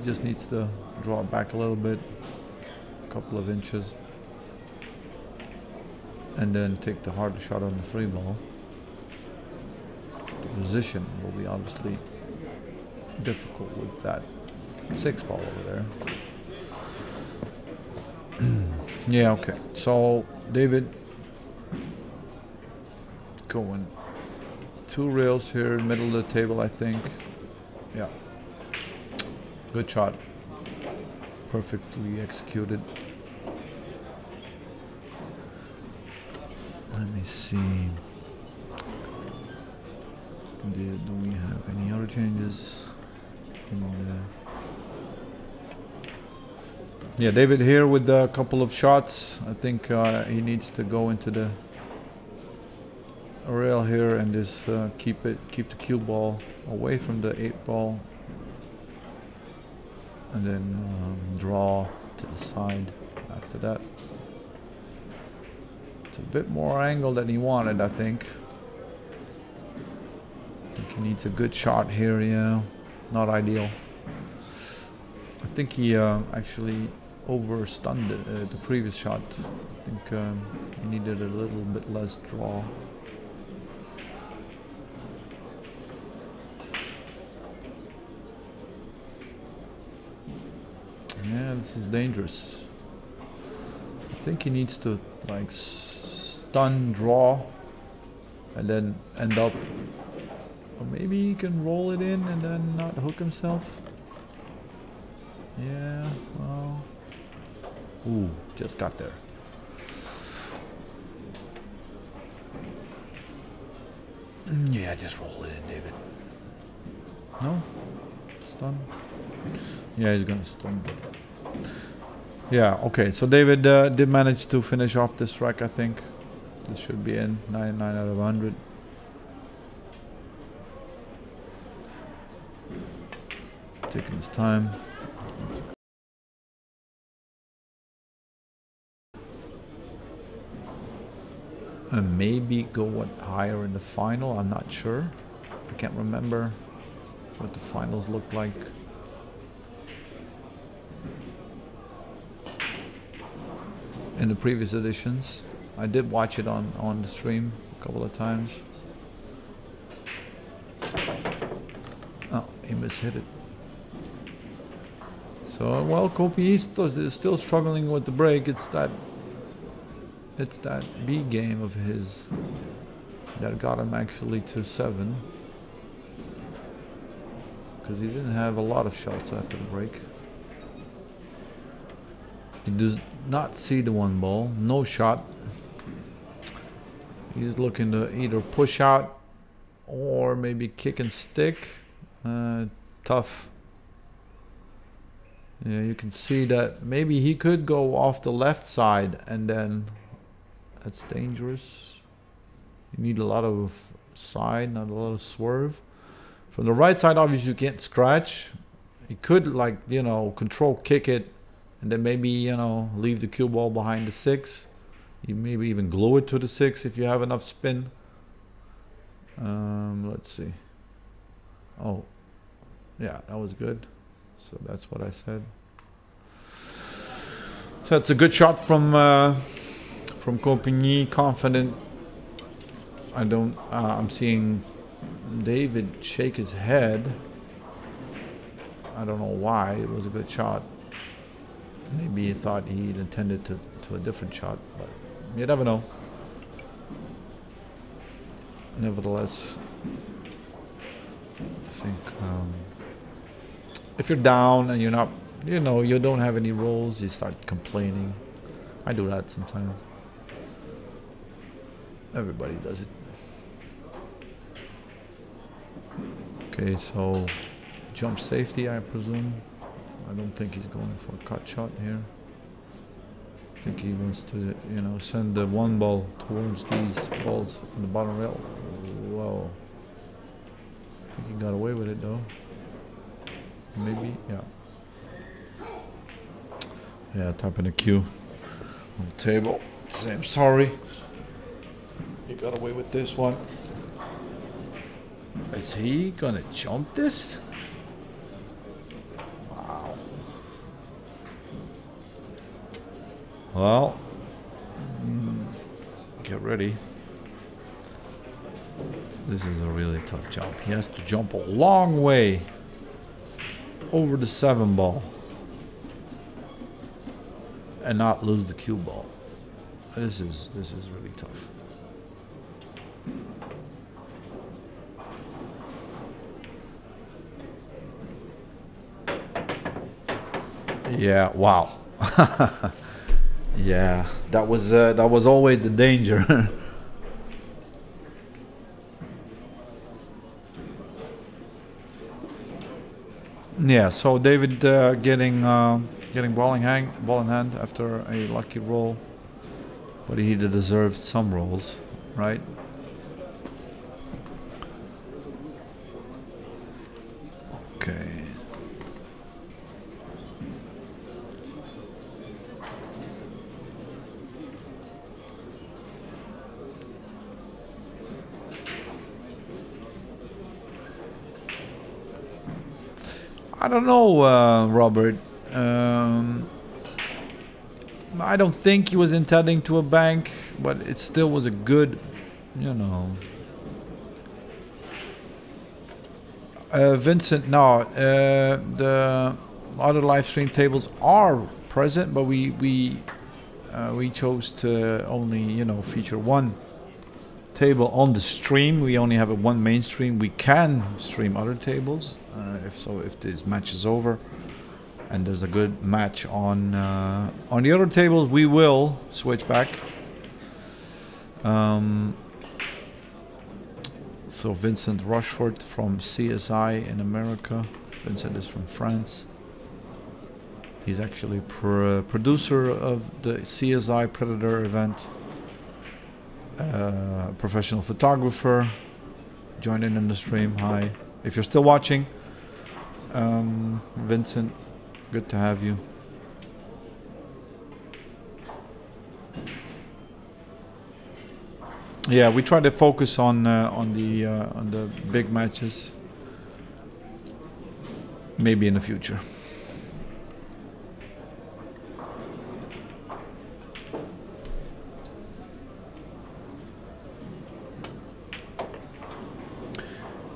S2: just needs to draw it back a little bit, a couple of inches. And then take the harder shot on the 3 ball. The position will be obviously difficult with that 6 ball over there. Yeah, okay. So David going 2 rails here, middle of the table, I think. Yeah. Good shot. Perfectly executed. Let me see. Do we have any other changes in the... Yeah, David here with a couple of shots. I think he needs to go into the rail here and just keep the cue ball away from the 8 ball, and then draw to the side after that. A bit more angle than he wanted, I think. He needs a good shot here, yeah. Not ideal. I think he actually overstunned the previous shot. I think he needed a little bit less draw. Yeah, this is dangerous. I think he needs to like stun, draw, and then end up, or maybe he can roll it in and then not hook himself. Yeah, well, ooh, just got there. Yeah, just roll it in, David. No? Stun? Yeah, he's gonna stun. Yeah, okay, so David did manage to finish off this rack, I think. This should be in 99 out of 100. Taking his time. And maybe go higher in the final, I'm not sure. I can't remember what the finals looked like. In the previous editions. I did watch it on the stream a couple of times. Oh, he mishit it. So, well, Compagnie is still struggling with the break. It's that B game of his that got him actually to 7. Because he didn't have a lot of shots after the break. He does not see the 1 ball. No shot. He's looking to either push out or maybe kick and stick. Tough. Yeah, you can see that maybe he could go off the left side, and then that's dangerous. You need a lot of side, not a lot of swerve. From the right side, obviously you can't scratch. You could, like, you know, control kick it, and then maybe, you know, leave the cue ball behind the 6. You maybe even glue it to the 6 if you have enough spin. Let's see. Oh, yeah, that was good. So that's what I said. So it's a good shot from Compagnie. Confident. I'm seeing David shake his head. I don't know why. It was a good shot. Maybe he thought he intended to a different shot, but you never know. Nevertheless, I think if you're down and you're not, you know, you don't have any rolls, you start complaining. I do that sometimes. Everybody does it. Okay, so jump safety, I presume. I don't think he's going for a cut shot here. I think he wants to, you know, send the 1 ball towards these balls on the bottom rail. Whoa. I think he got away with it though. Maybe, yeah. Yeah, tapping a cue on the table. Say I'm sorry. You got away with this one. Is he gonna jump this? Wow. Well, get ready. This is a really tough jump. He has to jump a long way over the 7 ball and not lose the cue ball. This is really tough. Yeah, wow. Yeah, that was always the danger. Yeah, so David getting ball in hand after a lucky roll, but he deserved some rolls, right? Okay. I don't know, Robert. I don't think he was intending to a bank, but it still was a good, you know. Vincent, no. The other live stream tables are present, but we chose to only, you know, feature one table on the stream. We only have one main stream. We can stream other tables. If this match is over and there's a good match on the other tables, we will switch back. So Vincent Rochefort from CSI in America. Vincent is from France. He's actually producer of the CSI Predator event. Professional photographer. Joining in the stream. Hi. If you're still watching, Vincent, good to have you. Yeah, we try to focus on the big matches. Maybe in the future.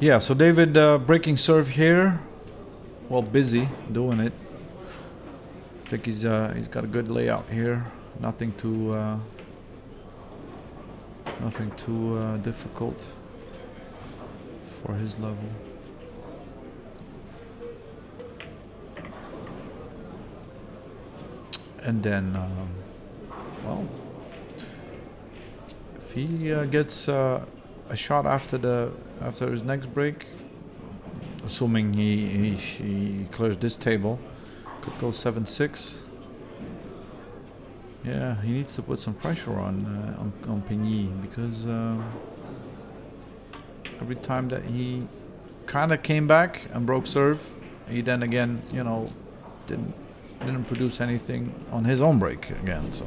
S2: Yeah, so David breaking serve here. Well, busy doing it. I think he's got a good layout here. Nothing too difficult for his level. And then, well, If he gets a shot after his next break, assuming he clears this table, could go 7-6. Yeah, he needs to put some pressure on Pigny, because every time that he kind of came back and broke serve, he then again, you know, didn't produce anything on his own break again. So.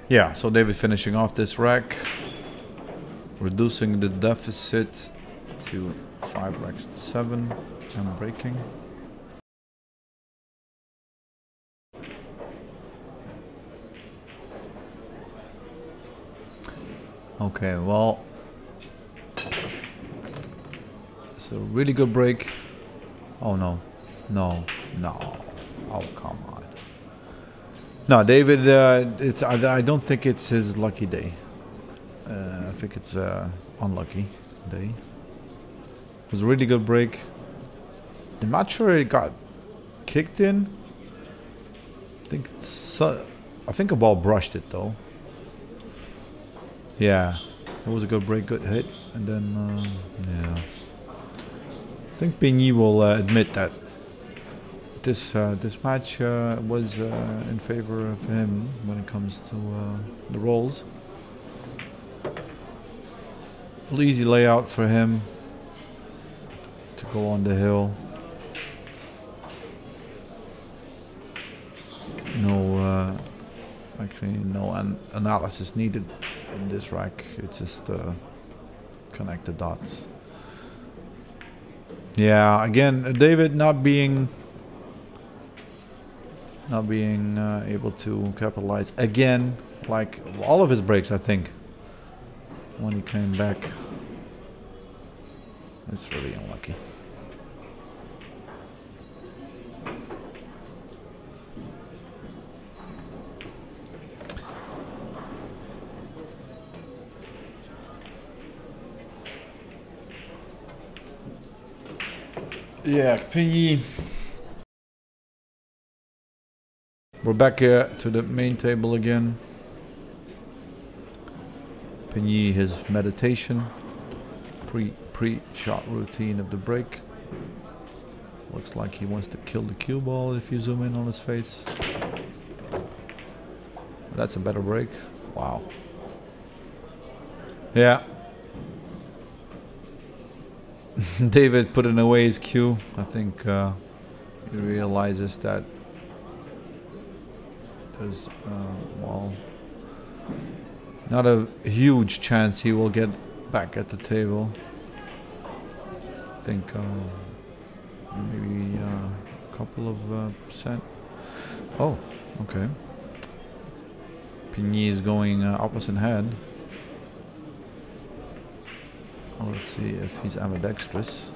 S2: Yeah, so David finishing off this rack, reducing the deficit to 5 racks to 7 and breaking. Okay, well, it's a really good break. Oh no, no, no, oh come on. No, David, I don't think it's his lucky day. I think it's unlucky day. It was a really good break. I'm not sure it got kicked in. I think a ball brushed it though. Yeah, it was a good break, good hit, and then yeah. I think Pigny will admit that this match was in favor of him when it comes to the rolls. Easy layout for him to go on the hill. No, actually no analysis needed in this rack. It's just connect the dots. Yeah, again, David not being able to capitalize again, like all of his breaks, I think, when he came back. It's really unlucky. Yeah, Pigny. We're back here to the main table again. Pigny, his meditation, pre-shot routine of the break. Looks like he wants to kill the cue ball if you zoom in on his face. That's a better break. Wow. Yeah. David putting away his cue. I think he realizes that there's well, not a huge chance he will get back at the table. I think maybe a couple of percent. Oh, okay. Pigny is going opposite hand. Oh, let's see if he's ambidextrous.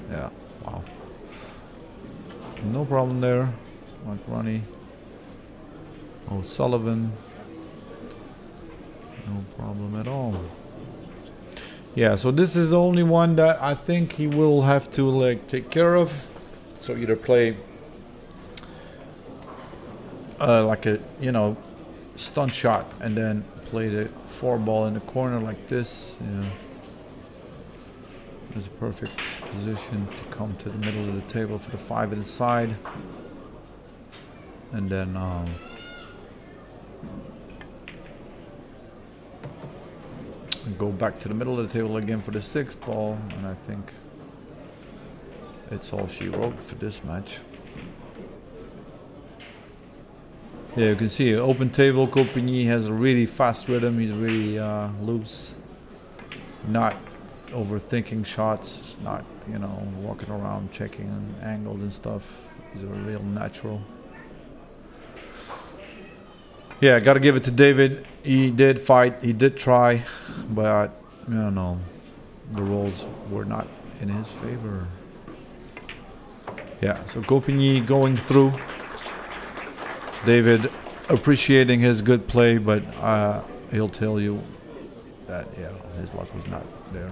S2: Yeah, wow. No problem there. Like Ronnie. O'Sullivan. No problem at all. Yeah, so this is the only one that I think he will have to like take care of. So either play like a, you know, stunt shot and then play the 4-ball in the corner like this. Yeah. There's a perfect position to come to the middle of the table for the 5 inside. And then go back to the middle of the table again for the 6-ball, and I think it's all she wrote for this match. Yeah, you can see open table. Pigny has a really fast rhythm. He's really loose, not overthinking shots, not, you know, walking around checking angles and stuff. He's a real natural. Yeah, gotta give it to David. He did fight, he did try, but you know, the rolls were not in his favor. Yeah, so Gopini going through. David appreciating his good play, but he'll tell you that, yeah, his luck was not there.